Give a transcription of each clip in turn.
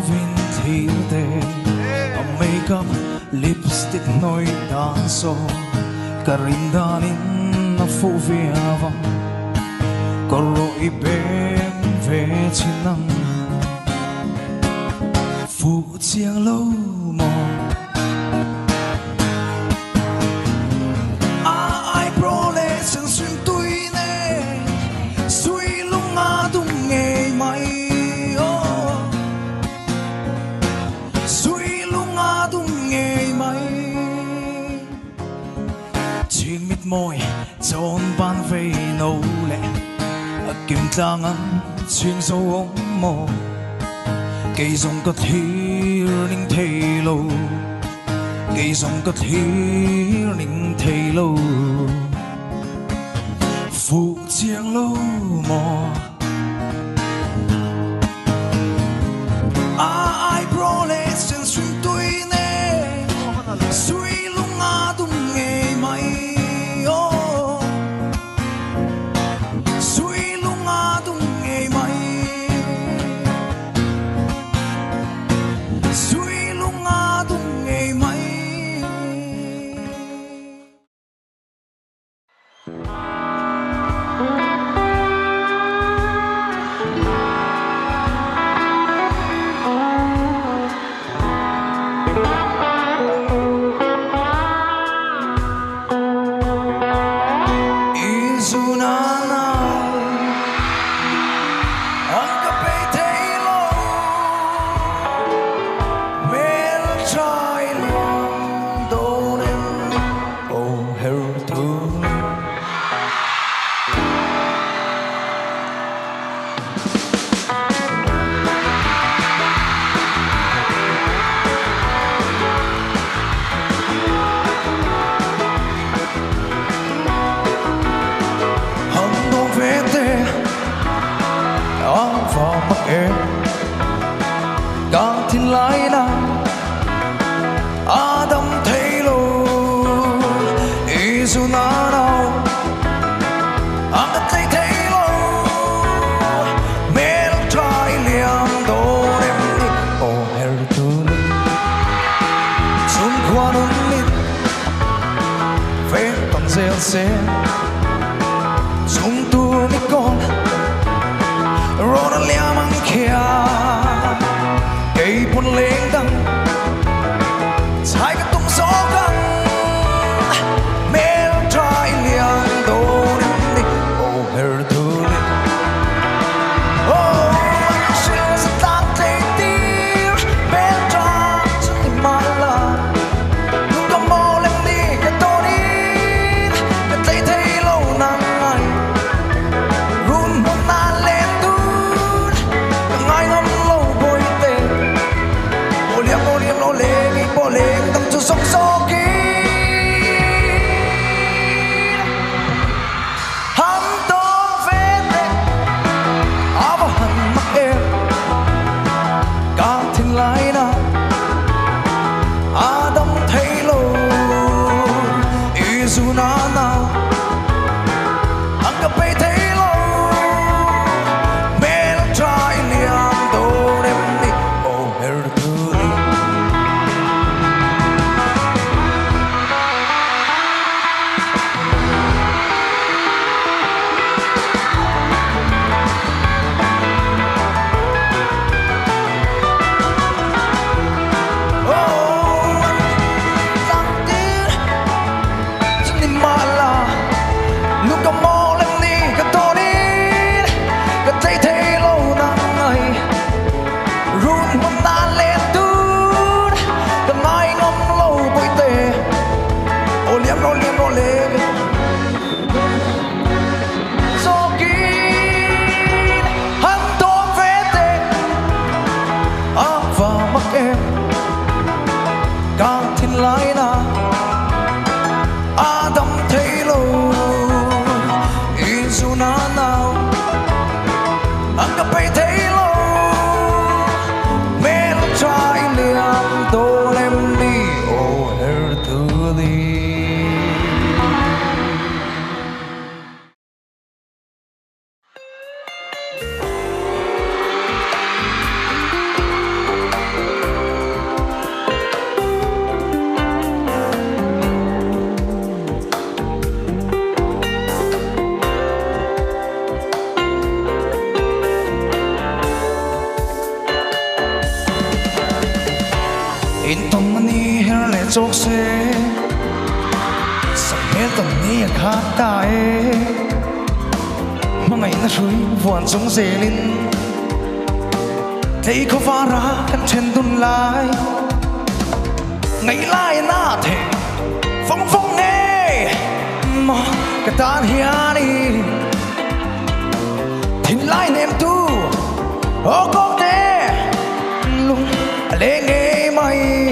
vintilde og makeup, lipstick nøj danser Karindanin og foveava Koro ibem vetinam Fu chiang lâu mò Ai pro lệ sang xuyên tui nè Suy lung ngã tung nghề mày Suy lung ngã tung nghề mày Chuyện mịt môi chọn ban về nấu lẹ Kim tang ăn chuyện sâu ống mò Cây dòng có thiêu ninh thầy lâu Cây dòng có thiêu ninh thầy lâu Phụ chiang lâu mò Ai bro lệ sen xuyên tui nè Suy lung ngã tung nghề mày Suy lung ngã tung nghề mày Suy lung ngã tung nghề mày Chúng tôi đi con rồi nó leo mang kia cây buồn lên đằng trái cái tung gió găng mê trai liền đồ đi oh her tu đi oh anh sẽ rất tan tay tiếc mê trai chỉ mà là không có mơ lên đi cái tôi đi cái tay thấy lâu nắng ngày run một ta lên tút ngày ngâm lâu bồi tê ô liếm nó lên tâm cho sóng gió kia hắn to về tê áo vào hẳn mắt em cả thiên lại nào Adam thấy lâu Isu na nào ang kapay thấy lâu mê lắm trai liang đồ đêm đi oh her tu đi in tông ni her le chok se sắc mê tông ni khát tae mà ngày na suy vuan trong dê linh thấy có pha ra căn trên đun lại ngày lai na thể phong phong nghe mà cái tan hiền đi thìn lai niềm tu ô có thể lung lên nghe mày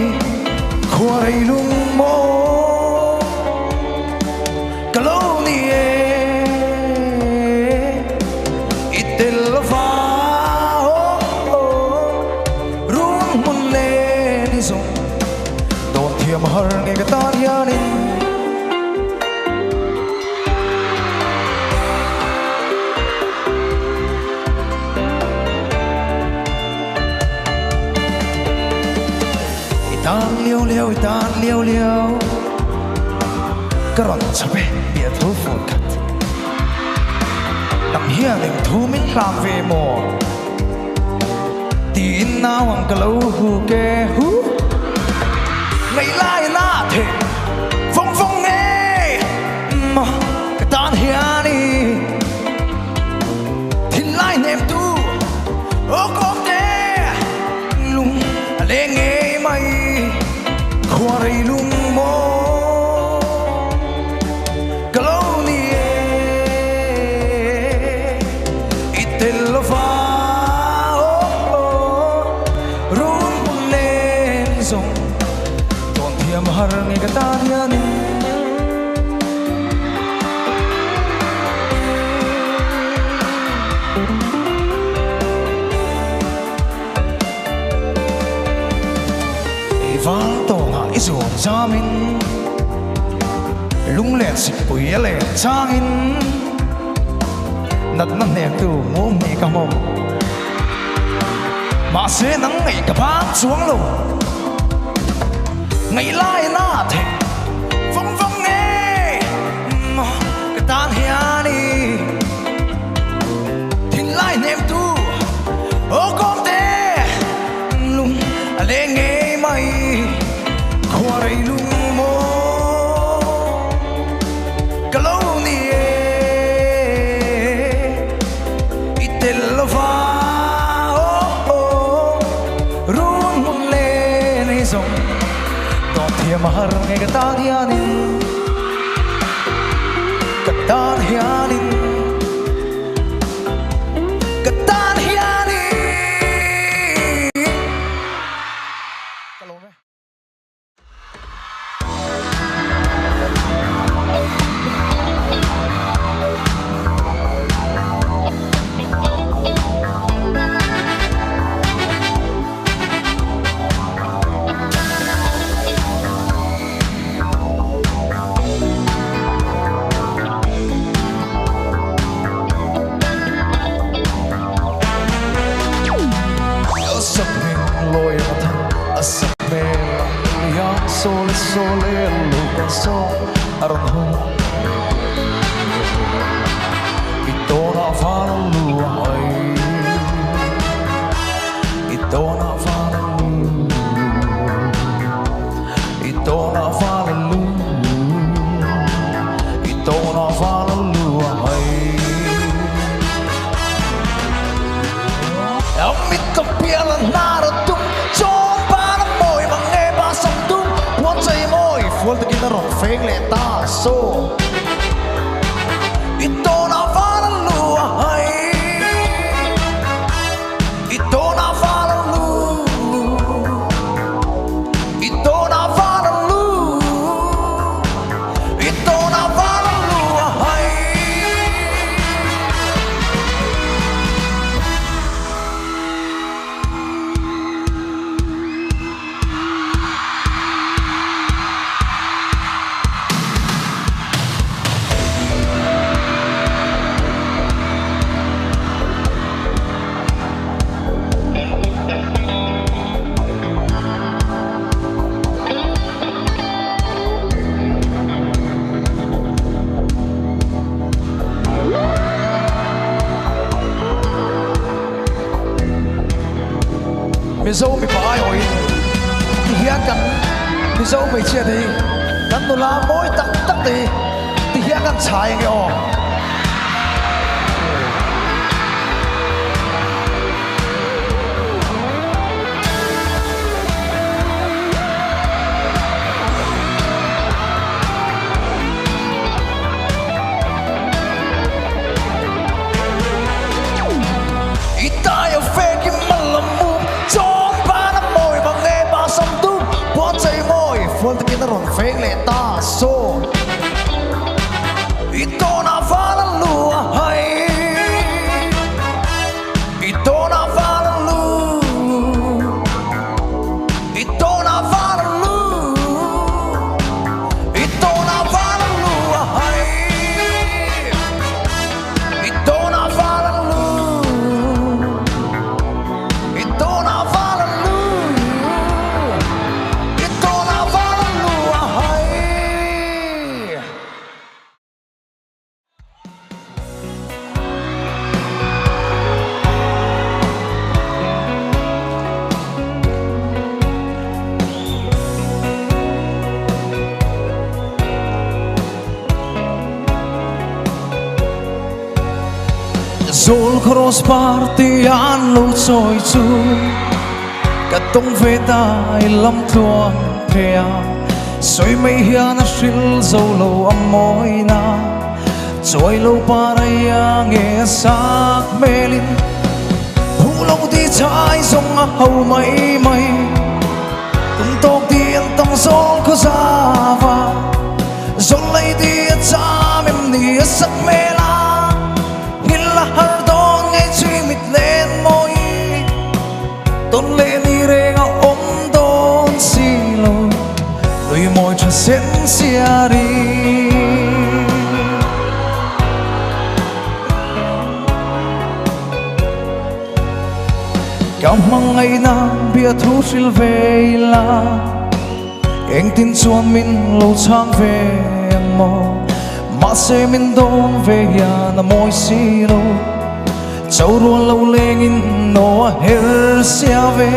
khua đầy lung mô cả lâu ni ít tên lo pha rung mun lên đi dùng đồn thiềm hơn nghe cái tan hiền đi tan liêu liêu cái rộn chắp bịa thấu phù cắt nằm hiền đừng thu mình làm về mồ tin nào hoàng cả lâu hù kê hú ngày lai na thể phong phong nghe mà cái tan hiền đi tin lai niềm tu ô có thể lung lên nghe mày khua đầy lung mô cả lâu ni ít tên lo pha rung bung lên dùng toàn thiềm har nghe cái ta hiền vang tổ ngại ruộng cha mình lung lẹn xịt bụi lẹn trang in nát nát nẹt tu ngô mì cả mồm mà sẽ nắng ngày cả bát xuống lù ngày lai na thể phong phong nghe cái tan hiền đi thìn lai niềm tu ô con té lung lên nghe mày khua đầy lung mô cả lâu ni ít tên lo pha rung mun lên hay dùng đón thiềm har nghe cái ta hiền cái ta hiền cái ta hiền sole sole lupa so aron ito na fala luay ito na fala lu ito na fala lu ito na fala luay ang mitkapialan naratung vuol che non fai le tasso ito na fara lu ai ito na fara lu ito na fara lu ito na fara lu ai mi zo mi pai oi hiền cần đi dấu mấy chia thì cần đồ la mỗi tắc tắc thì hiền cần chạy cái ồ Itaya fake malamu Chong ba na môi bằng nghe ba sông tu Buat say môi Full takin na ron fake le ta so Ito na fala lua hay Ito na fala lu Ito na fala lu Ito na fala lua hay Ito na fala lu Zol cross party an lo choi chu Katong veta ilam tuang thea Soi mei hian a hril zo lo amoy na Choi lo paraya nge sak melin Pulo di chai zong a hau mai mai Tum tok di an tam zol ko zava Zol lay di a cham em ni a sak mela Har don ngay truy mịt lên môi Tôn lên đi rê ngạo ôm đôn xì lô Đôi môi cho xến xìa đi Cảm mong ngày na bia thu xil về la Anh tin chuan mình lâu trang về anh mò Mà sẽ mình đón về nhà na môi xì lô Châu ruộng lâu lên in nó her xia về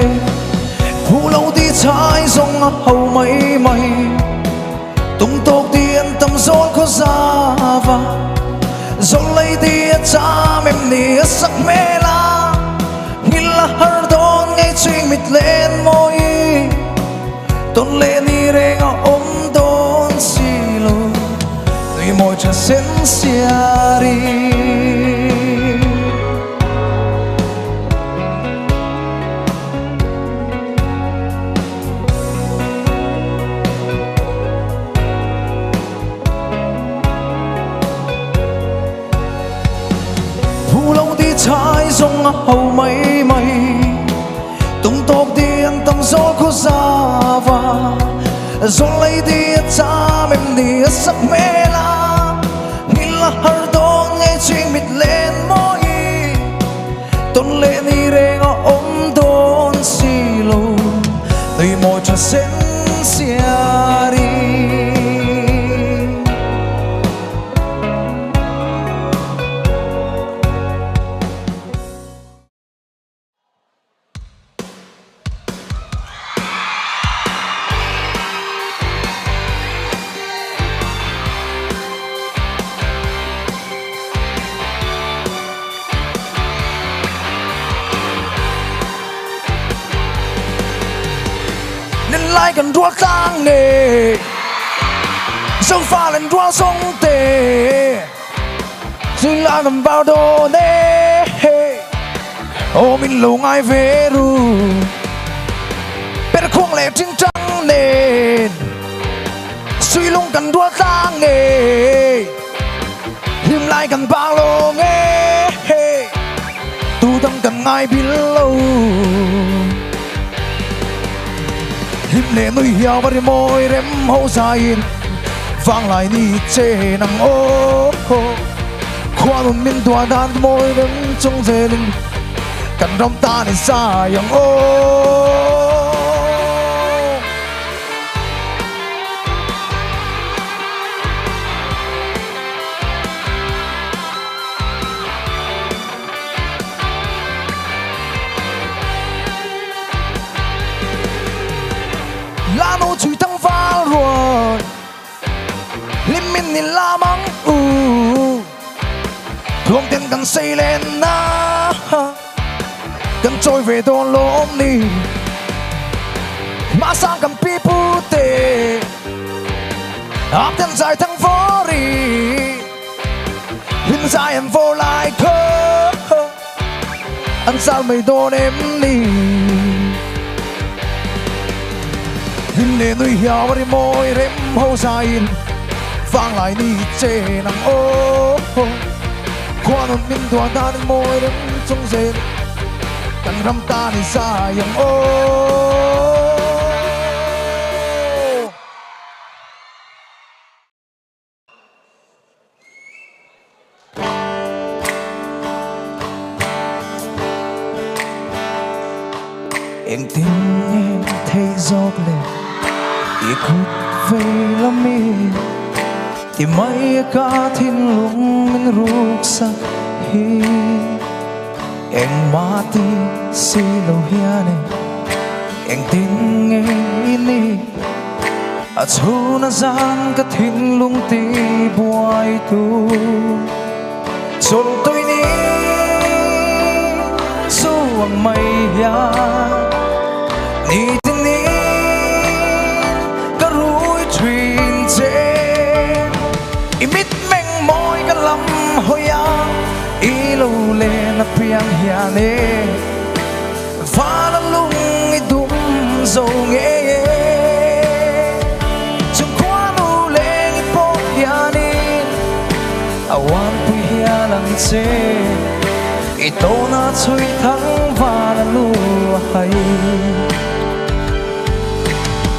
Phụ lâu đi trái dòng hầu mấy mấy Tung tốc đi ăn tâm gió có ra và Dẫu lấy đi cha mềm nì sắc mê la Nhìn là hở đón ngay chuyên mịt lên môi Tôn lên đi rê ngọ ôm đón xì lô Đôi môi cha xến xia đi trái dòng hầu mấy mấy tung tóc đi ăn tâm gió có ra và gió lấy đi cha mềm đi sắc mê la nhìn là hở đó nghe chuyện mịt lên môi tôn lên đi rê ngọ ôm đôn xì lô đời môi cho xến xia đi lại gần đua tăng nề sông pha lên đua sông tề dừng lại gần vào đồ nê ô mình lâu ngay về ru bên khuôn lệ trinh trắng nền suy lung gần đua tăng nề hiểm lại gần bao lô nghe tu tâm cần ai biết lâu Him nè nuôi hiao bari môi rem hậu dài vang lại ni chê nang ô khoa luôn min tua đan môi rem trong dê linh cần rong ta nên xa yang ô đâu chui thăng pha rồi lim min nhìn la mắng thương tiền cần xây lên na cần trôi về đô lốm đi mà sang cầm pi pu tê áp tiền dài thăng phố đi hình dài em vô lại thơ ăn sao mày đô em đi hình lệ nuôi heo đi môi rem hô dài vang lại đi chê nắng ô qua một miền tua ta đi môi rem trong dệt cần răm ta đi xa yang ô em tin em thấy giọt lệ ý khúc về lắm mi thì mấy cả thiên lung mình rục sắc hi em mati si lo hiane em tin em ini a chu na gian ka thiên lung ti buai tu chol tôi ni suang mai ya ni tin ni ka rui truyền trên imit meng moi ka lam hoya i lo le na piang hiane va la lung i dum zo nge chung kwa nu le i po hiane awan pu hia lang che i to na chui thang va la lu hai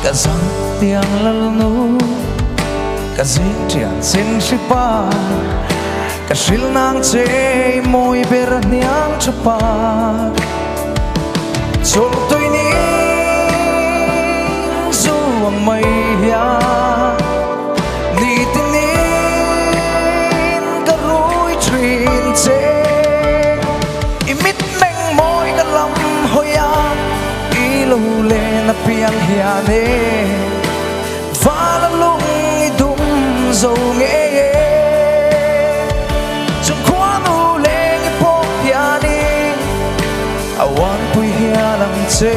cả dòng tiếng lal nu cả duyên triền xin shi pa cả sil nang che môi ber niang cho pa chol tôi ni zuang mai ya ni tin ni cả rối truyền che imit meng môi cả lam hoya lo le na piang hiane va la lung i dum zo nge chung kwa nu le i po hiane awan pui hia lang che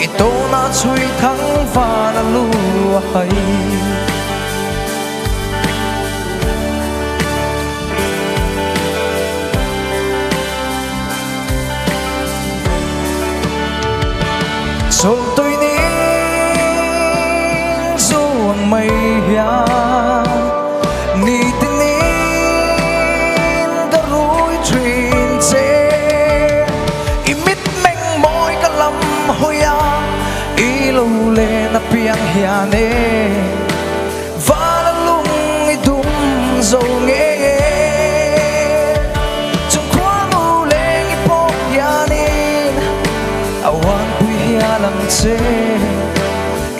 i to na chui thang va la lu hai chol tôi ni zuang mai ya ni tin ni ka rui truyền che imit meng moi ka lam hoya i lo le na piang hiane va la lung i dum zo nge chung kwa nu le i po hiane awan lang che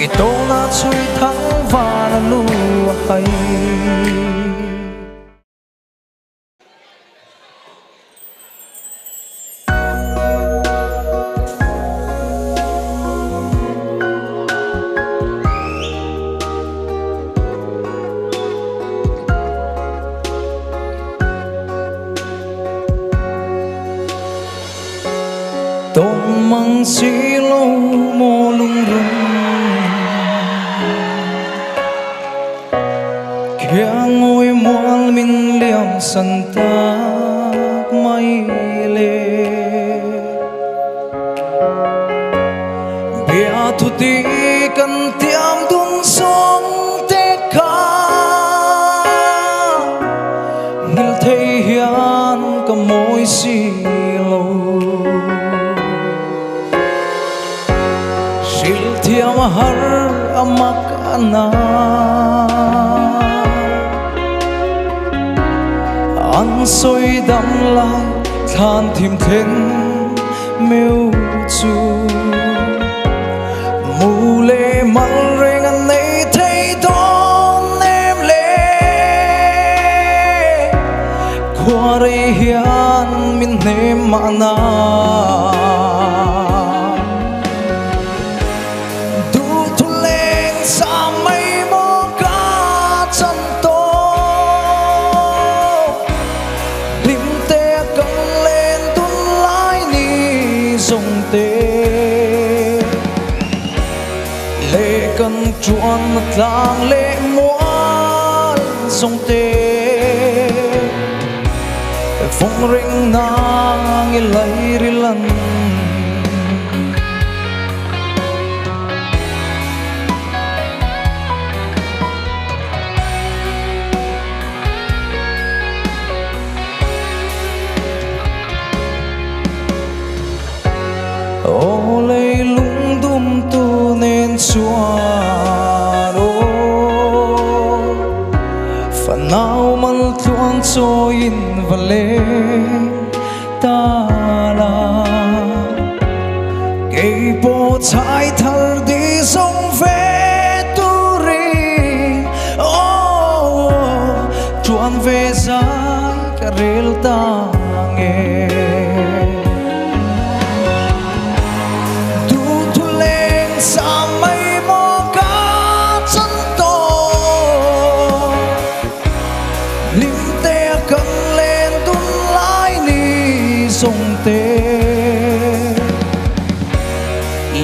ito na chui thang va la lu hai tông mang si lo mo lung rung kia ngồi mual min liam san ta mai le bia thu ti kan tiam dun song te kha ngil thei hian ka moi si lo thiam har amak ana an soi dam lai than thim then meu chu mu le mang reng an nei thei don em le kwa re hian min nem mana du thu cần chuan tlang lệ muôn sông tê phong ring nang i lấy ri lần ô lấy lung đum tu nên xuân ô phần nào man thuang cho in và lê ta là cây bộ trái thở đi sông về tu ri ô chuan về dài cả rel ta nghe căng lên tung lái ni sông tê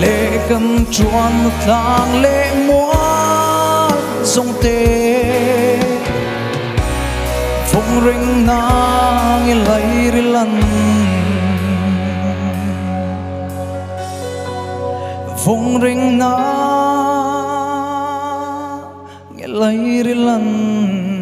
lệ cầm chuan thang lệ muôn sông tê phong ring nang i lấy ri lần phong ring nang i lấy ri lần